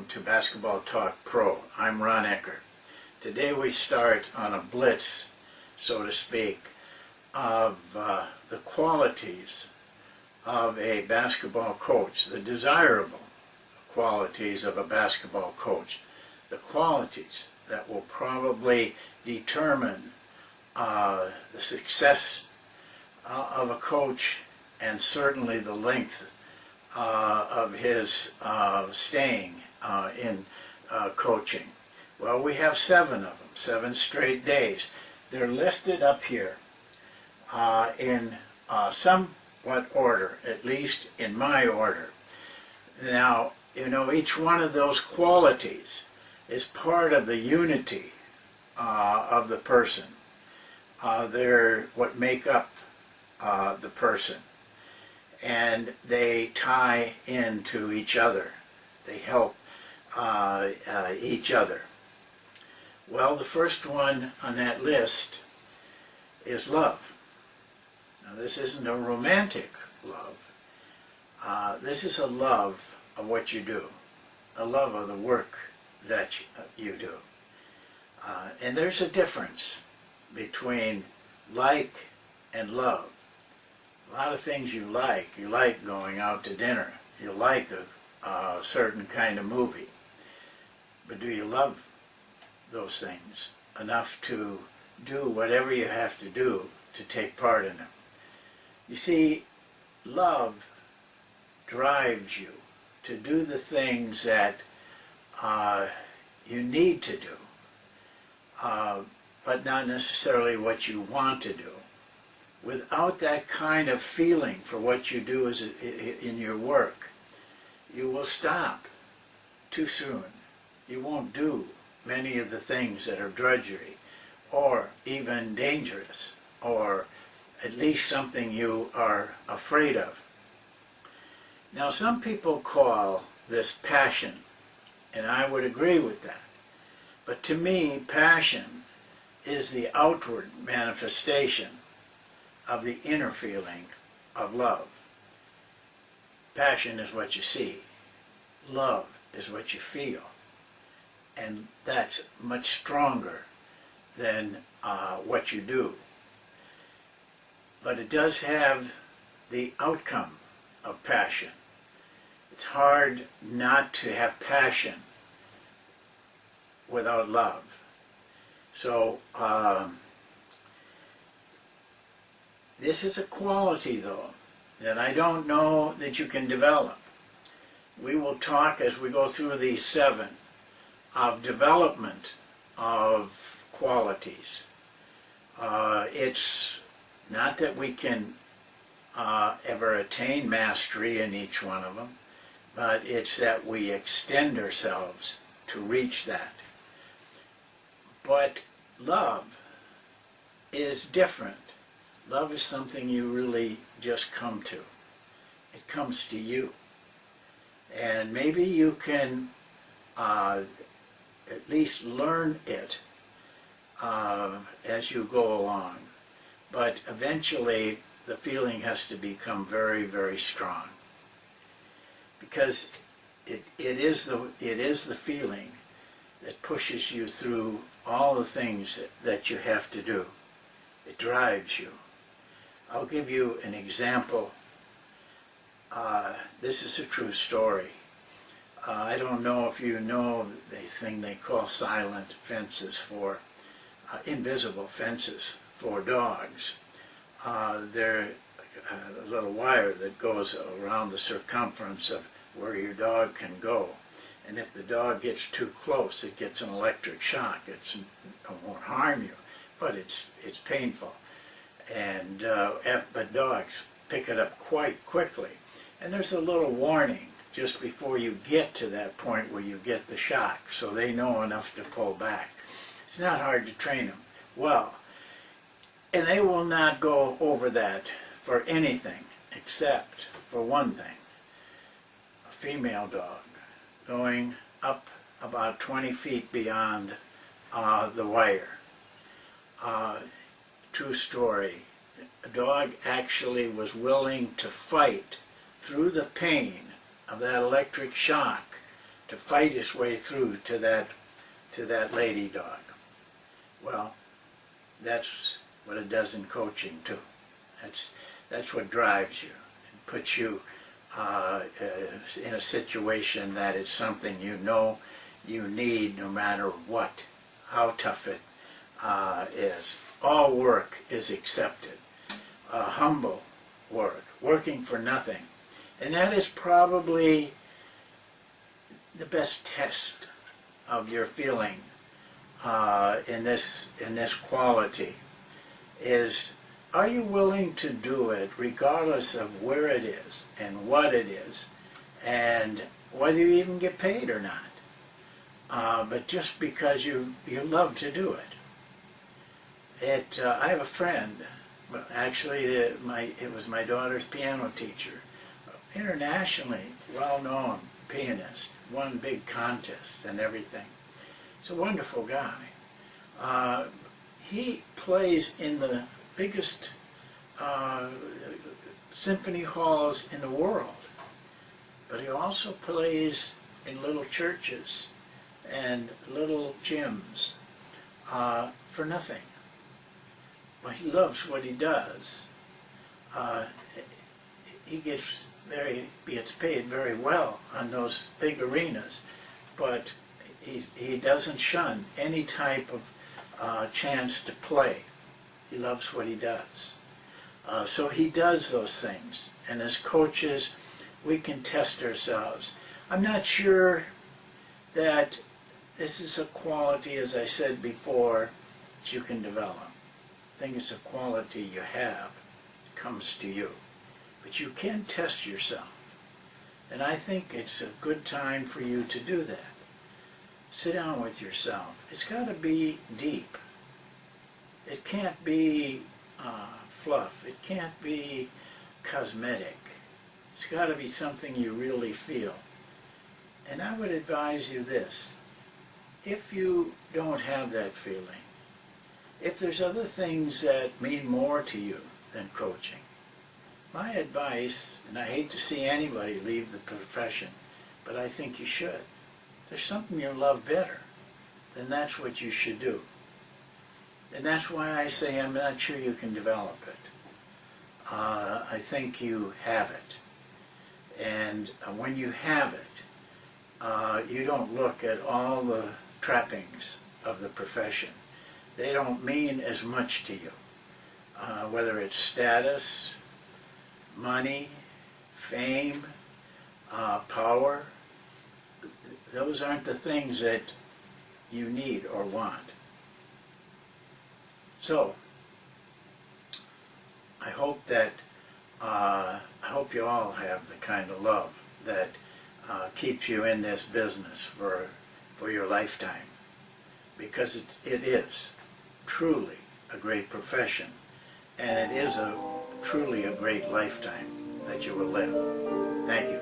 to Basketball Talk Pro. I'm Ron Ekker. Today we start on a blitz, so to speak, of the qualities of a basketball coach, the desirable qualities of a basketball coach, the qualities that will probably determine the success of a coach and certainly the length of his staying in coaching. Well, we have 7 of them, 7 straight days. They're listed up here in somewhat order, at least in my order. Now, you know, each one of those qualities is part of the unity of the person. They're what make up the person, and they tie into each other. They help each other. Well, the first one on that list is love. Now, this isn't a romantic love. This is a love of what you do, a love of the work that you do. And there's a difference between like and love. A lot of things you like going out to dinner, you like a certain kind of movie, but do you love those things enough to do whatever you have to do to take part in them? You see, love drives you to do the things that you need to do, but not necessarily what you want to do. Without that kind of feeling for what you do in your work, you will stop too soon. You won't do many of the things that are drudgery or even dangerous, or at least something you are afraid of. Now, some people call this passion, and I would agree with that. But to me, passion is the outward manifestation of the inner feeling of love. Passion is what you see. Love is what you feel. And that's much stronger than what you do. But it does have the outcome of passion. It's hard not to have passion without love. So, this is a quality, though, that I don't know that you can develop. We will talk as we go through these 7 of development of qualities. It's not that we can ever attain mastery in each one of them, but it's that we extend ourselves to reach that. But love is different. Love is something you really just come to. It comes to you. And maybe you can at least learn it as you go along. But eventually the feeling has to become very, very strong. Because it is the feeling that pushes you through all the things that you have to do. It drives you. I'll give you an example. This is a true story. I don't know if you know the thing they call silent fences for, invisible fences for dogs. They're a little wire that goes around the circumference of where your dog can go. And if the dog gets too close, it gets an electric shock. It won't harm you, but it's painful. And but dogs pick it up quite quickly. And there's a little warning just before you get to that point where you get the shock, so they know enough to pull back. It's not hard to train them well. And they will not go over that for anything except for one thing. A female dog going up about 20 feet beyond the wire. True story. A dog actually was willing to fight through the pain of that electric shock to fight his way through to that lady dog. Well, that's what it does in coaching too. That's what drives you and puts you in a situation that is something you know you need no matter what, how tough it is. All work is accepted. Humble work, working for nothing. And that is probably the best test of your feeling in this quality is, are you willing to do it regardless of where it is and what it is and whether you even get paid or not, but just because you love to do it. I have a friend, actually it was my daughter's piano teacher, internationally well-known pianist, won big contests and everything. He's a wonderful guy. He plays in the biggest symphony halls in the world, but he also plays in little churches and little gyms for nothing. But he loves what he does. He gets paid very well on those big arenas, but he doesn't shun any type of chance to play. He loves what he does. So he does those things. And as coaches, we can test ourselves. I'm not sure that this is a quality, as I said before, that you can develop. I think it's a quality you have. It comes to you. But you can test yourself. And I think it's a good time for you to do that. Sit down with yourself. It's got to be deep. It can't be fluff. It can't be cosmetic. It's got to be something you really feel. And I would advise you this. If you don't have that feeling, if there's other things that mean more to you than coaching, my advice, and I hate to see anybody leave the profession, but I think you should. If there's something you love better, then that's what you should do. And that's why I say I'm not sure you can develop it. I think you have it. And when you have it, you don't look at all the trappings of the profession. They don't mean as much to you. Whether it's status, money, fame, power, those aren't the things that you need or want. So, I hope that I hope you all have the kind of love that keeps you in this business for your lifetime, because it is truly a great profession, and it is truly a great lifetime that you will live. Thank you.